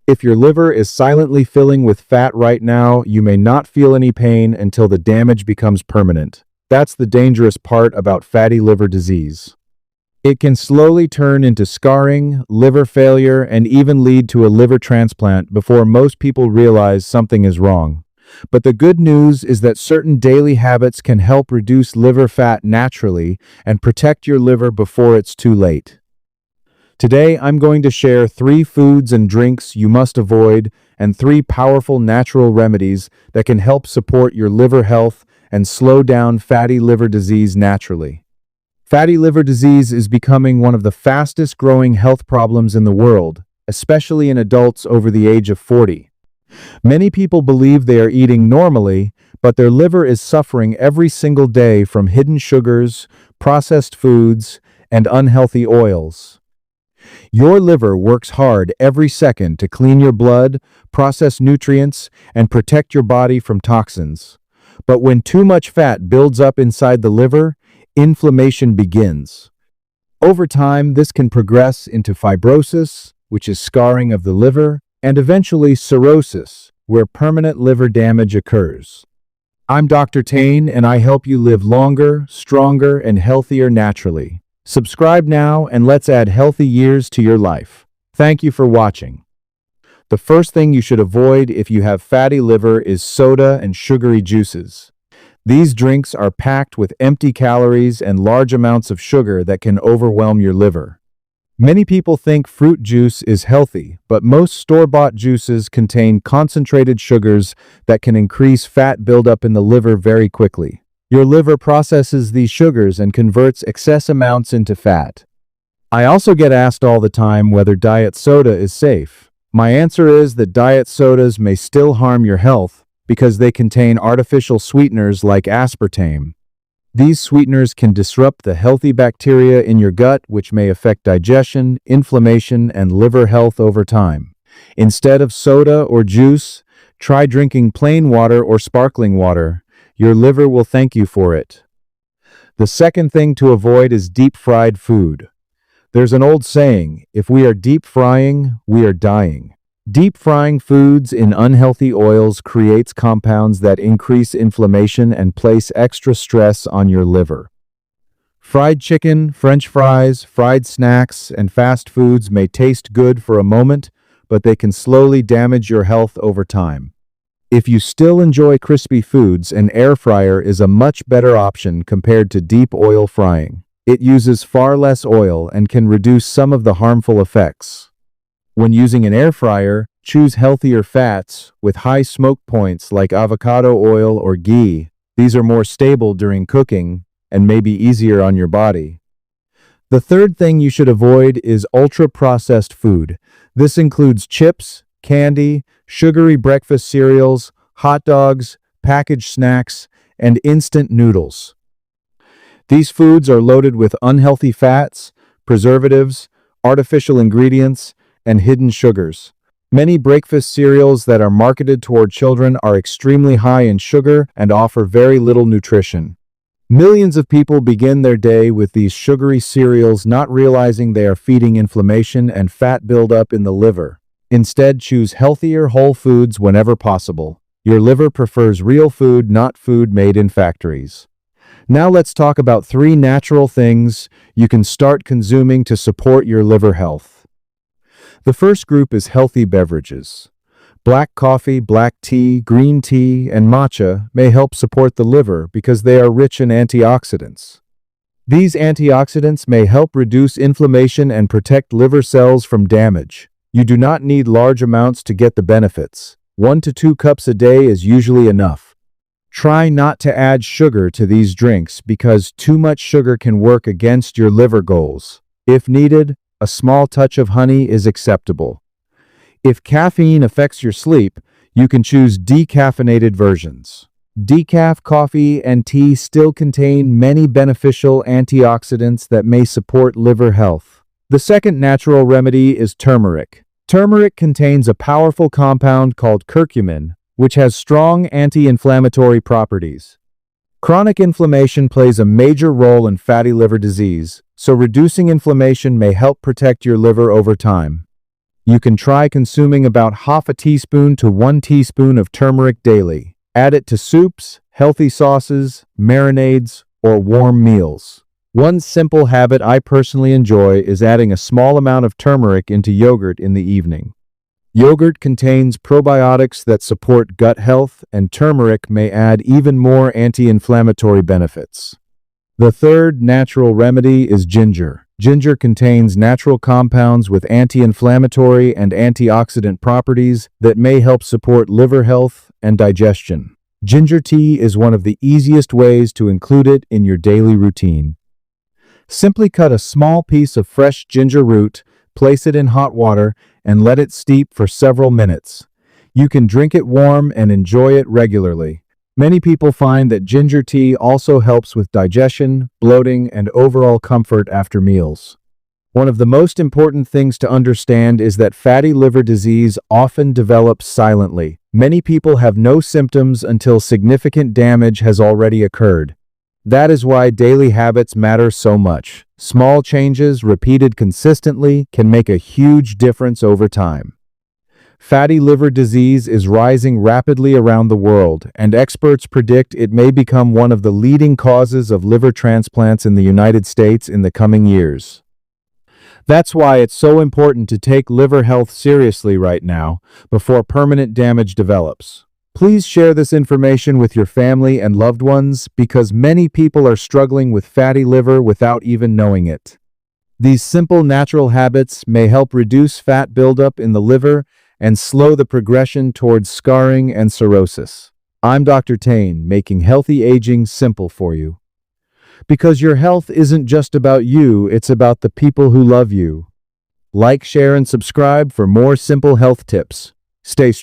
If your liver is silently filling with fat right now, you may not feel any pain until the damage becomes permanent. That's the dangerous part about fatty liver disease. It can slowly turn into scarring, liver failure, and even lead to a liver transplant before most people realize something is wrong. But the good news is that certain daily habits can help reduce liver fat naturally and protect your liver before it's too late. Today, I'm going to share 3 foods and drinks you must avoid and 3 powerful natural remedies that can help support your liver health and slow down fatty liver disease naturally. Fatty liver disease is becoming one of the fastest growing health problems in the world, especially in adults over the age of 40. Many people believe they are eating normally, but their liver is suffering every single day from hidden sugars, processed foods, and unhealthy oils. Your liver works hard every second to clean your blood, process nutrients, and protect your body from toxins. But when too much fat builds up inside the liver, inflammation begins. Over time, this can progress into fibrosis, which is scarring of the liver, and eventually cirrhosis, where permanent liver damage occurs. I'm Dr. Tane, and I help you live longer, stronger, and healthier naturally. Subscribe now and let's add healthy years to your life. Thank you for watching. The first thing you should avoid if you have fatty liver is soda and sugary juices. These drinks are packed with empty calories and large amounts of sugar that can overwhelm your liver. Many people think fruit juice is healthy, but most store-bought juices contain concentrated sugars that can increase fat buildup in the liver very quickly. Your liver processes these sugars and converts excess amounts into fat. I also get asked all the time whether diet soda is safe. My answer is that diet sodas may still harm your health because they contain artificial sweeteners like aspartame. These sweeteners can disrupt the healthy bacteria in your gut, which may affect digestion, inflammation, and liver health over time. Instead of soda or juice, try drinking plain water or sparkling water. Your liver will thank you for it. The second thing to avoid is deep-fried food. There's an old saying, if we are deep frying, we are dying. Deep frying foods in unhealthy oils creates compounds that increase inflammation and place extra stress on your liver. Fried chicken, French fries, fried snacks, and fast foods may taste good for a moment, but they can slowly damage your health over time. If you still enjoy crispy foods, an air fryer is a much better option compared to deep oil frying. It uses far less oil and can reduce some of the harmful effects. When using an air fryer, choose healthier fats with high smoke points like avocado oil or ghee. These are more stable during cooking and may be easier on your body. The third thing you should avoid is ultra-processed food. This includes chips, candy, sugary breakfast cereals, hot dogs, packaged snacks, and instant noodles. These foods are loaded with unhealthy fats, preservatives, artificial ingredients, and hidden sugars. Many breakfast cereals that are marketed toward children are extremely high in sugar and offer very little nutrition. Millions of people begin their day with these sugary cereals, not realizing they are feeding inflammation and fat buildup in the liver. Instead, choose healthier whole foods whenever possible. Your liver prefers real food, not food made in factories. Now let's talk about 3 natural things you can start consuming to support your liver health. The first group is healthy beverages. Black coffee, black tea, green tea, and matcha may help support the liver because they are rich in antioxidants. These antioxidants may help reduce inflammation and protect liver cells from damage. You do not need large amounts to get the benefits. 1 to 2 cups a day is usually enough. Try not to add sugar to these drinks because too much sugar can work against your liver goals. If needed, a small touch of honey is acceptable. If caffeine affects your sleep, you can choose decaffeinated versions. Decaf coffee and tea still contain many beneficial antioxidants that may support liver health. The second natural remedy is turmeric. Turmeric contains a powerful compound called curcumin, which has strong anti-inflammatory properties. Chronic inflammation plays a major role in fatty liver disease, so reducing inflammation may help protect your liver over time. You can try consuming about half a teaspoon to 1 teaspoon of turmeric daily. Add it to soups, healthy sauces, marinades, or warm meals. One simple habit I personally enjoy is adding a small amount of turmeric into yogurt in the evening. Yogurt contains probiotics that support gut health, and turmeric may add even more anti-inflammatory benefits. The third natural remedy is ginger. Ginger contains natural compounds with anti-inflammatory and antioxidant properties that may help support liver health and digestion. Ginger tea is one of the easiest ways to include it in your daily routine. Simply cut a small piece of fresh ginger root, place it in hot water, and let it steep for several minutes. You can drink it warm and enjoy it regularly. Many people find that ginger tea also helps with digestion, bloating, and overall comfort after meals. One of the most important things to understand is that fatty liver disease often develops silently. Many people have no symptoms until significant damage has already occurred. That is why daily habits matter so much. Small changes, repeated consistently, can make a huge difference over time. Fatty liver disease is rising rapidly around the world, and experts predict it may become one of the leading causes of liver transplants in the United States in the coming years. That's why it's so important to take liver health seriously right now, before permanent damage develops. Please share this information with your family and loved ones, because many people are struggling with fatty liver without even knowing it. These simple natural habits may help reduce fat buildup in the liver and slow the progression towards scarring and cirrhosis. I'm Dr. Tane, making healthy aging simple for you. Because your health isn't just about you, it's about the people who love you. Like, share, and subscribe for more simple health tips. Stay strong.